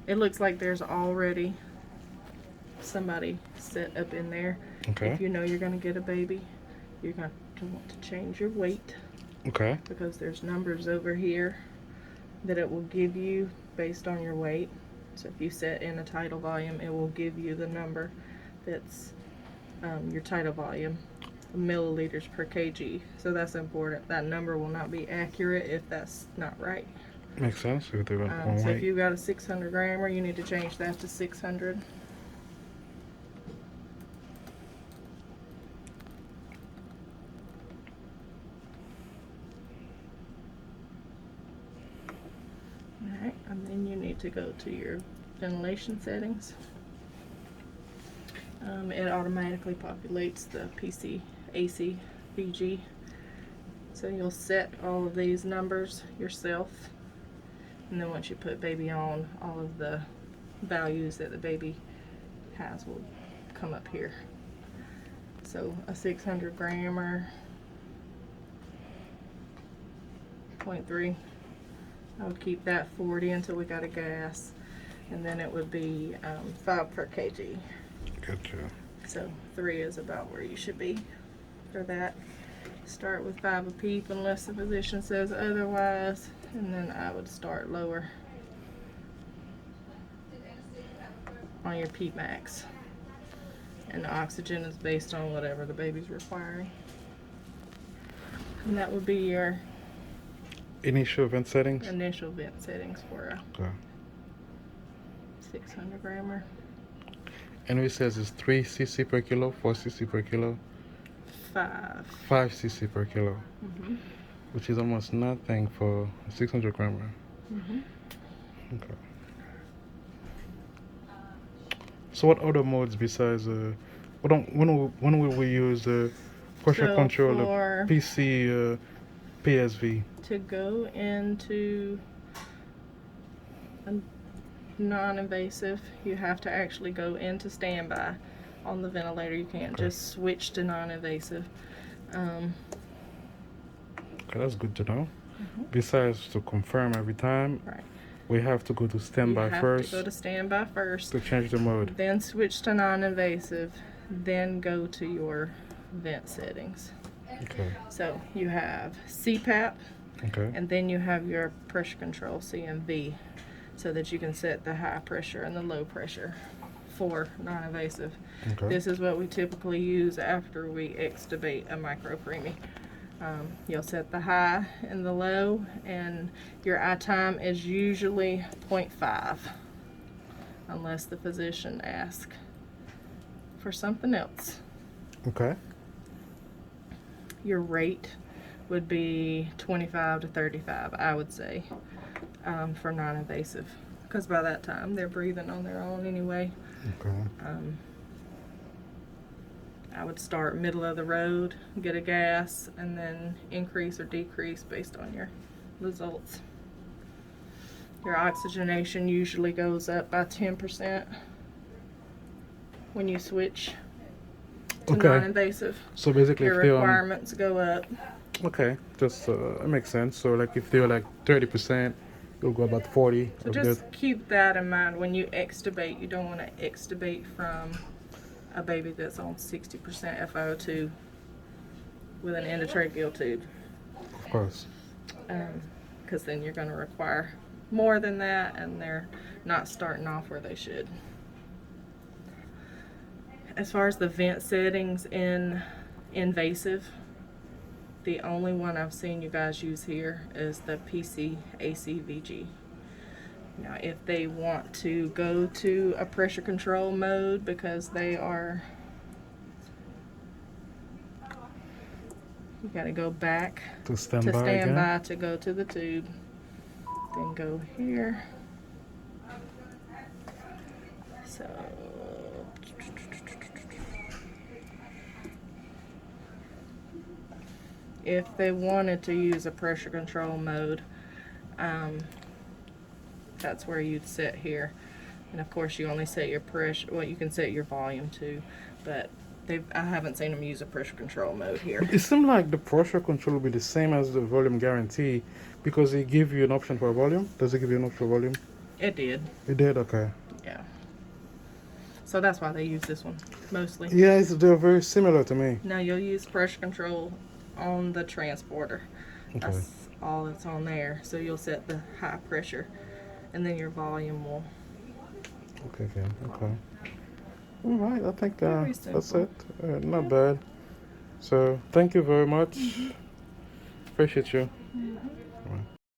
It looks like there's already somebody set up in there. Okay. If you know you're going to get a baby, you're going to want to change your weight. Okay. Because there's numbers over here that it will give you based on your weight. So if you set in a tidal volume, it will give you the number that's your tidal volume, milliliters per kg. So that's important. That number will not be accurate if that's not right. Makes sense. If they went one So way. if you've got a 600 grammer, you need to change that to 600. Alright, and then you need to go to your ventilation settings. It automatically populates the PC, AC, VG. So you'll set all of these numbers yourself. And then once you put baby on, all of the values that the baby has will come up here. So a 600 grammer, 0.3. I would keep that 40 until we got a gas. And then it would be 5 per kg. Gotcha. So 3 is about where you should be for that. Start with 5 a peep unless the physician says otherwise, and then I would start lower on your peep max. And the oxygen is based on whatever the baby's requiring. And that would be your Initial vent settings. initial vent settings for a Okay. 600 grammer. And it says it's 3 cc per kilo, 4 cc per kilo, 5. 5 cc per kilo, Mm-hmm. which is almost nothing for a 600 grammer. Mm-hmm. Okay. So what other modes besides when will we use pressure So control, for- PC, PSV? To go into a non-invasive, you have to actually go into standby on the ventilator. You can't Okay. just switch to non-invasive. Okay, that's good to know. Mhm. Besides, to confirm every time, Right. we have to go to standby You have first to go to standby first, to change the mode. then switch to non-invasive, then go to your vent settings. Okay. So you have CPAP, Okay. and then you have your pressure control, CMV, so that you can set the high pressure and the low pressure for non-invasive. Okay. This is what we typically use after we extubate a micropreemie. You'll set the high and the low, and your I time is usually 0.5, unless the physician asks for something else. Okay. Your rate would be 25 to 35, I would say, for non-invasive, because by that time they're breathing on their own anyway. Okay. I would start middle of the road, get a gas, and then increase or decrease based on your results. Your oxygenation usually goes up by 10% when you switch to Okay. non-invasive. So basically, Your if they're requirements go up. okay, just it makes sense. So like if they're like 30%, you'll go about 40. So of just that. keep that in mind when you extubate. You don't want to extubate from a baby that's on 60% FiO2 with an endotracheal tube, Of course. because then you're going to require more than that, and they're not starting off where they should. As far as the vent settings in invasive, the only one I've seen you guys use here is the PC ACVG. Now, if they want to go to a pressure control mode because they are, you got to go back To stand to by again. standby to go to the tube. Then go here. So, if they wanted to use a pressure control mode, that's where you'd set here. And of course you only set your pressure, well, you can set your volume too, but I haven't seen them use a pressure control mode here. It seems like the pressure control will be the same as the volume guarantee because they give you an option for volume. Does it give you an option for volume? It did. It did. Okay. Yeah. So that's why they use this one mostly. Yeah, they're very similar to me. Now you'll use pressure control on the transporter. Okay. That's all that's on there. So you'll set the high pressure, and then your volume will. Okay. Okay. Okay. All right. I think Very that's simple. it. Not bad. So thank you very much. Appreciate you. Right.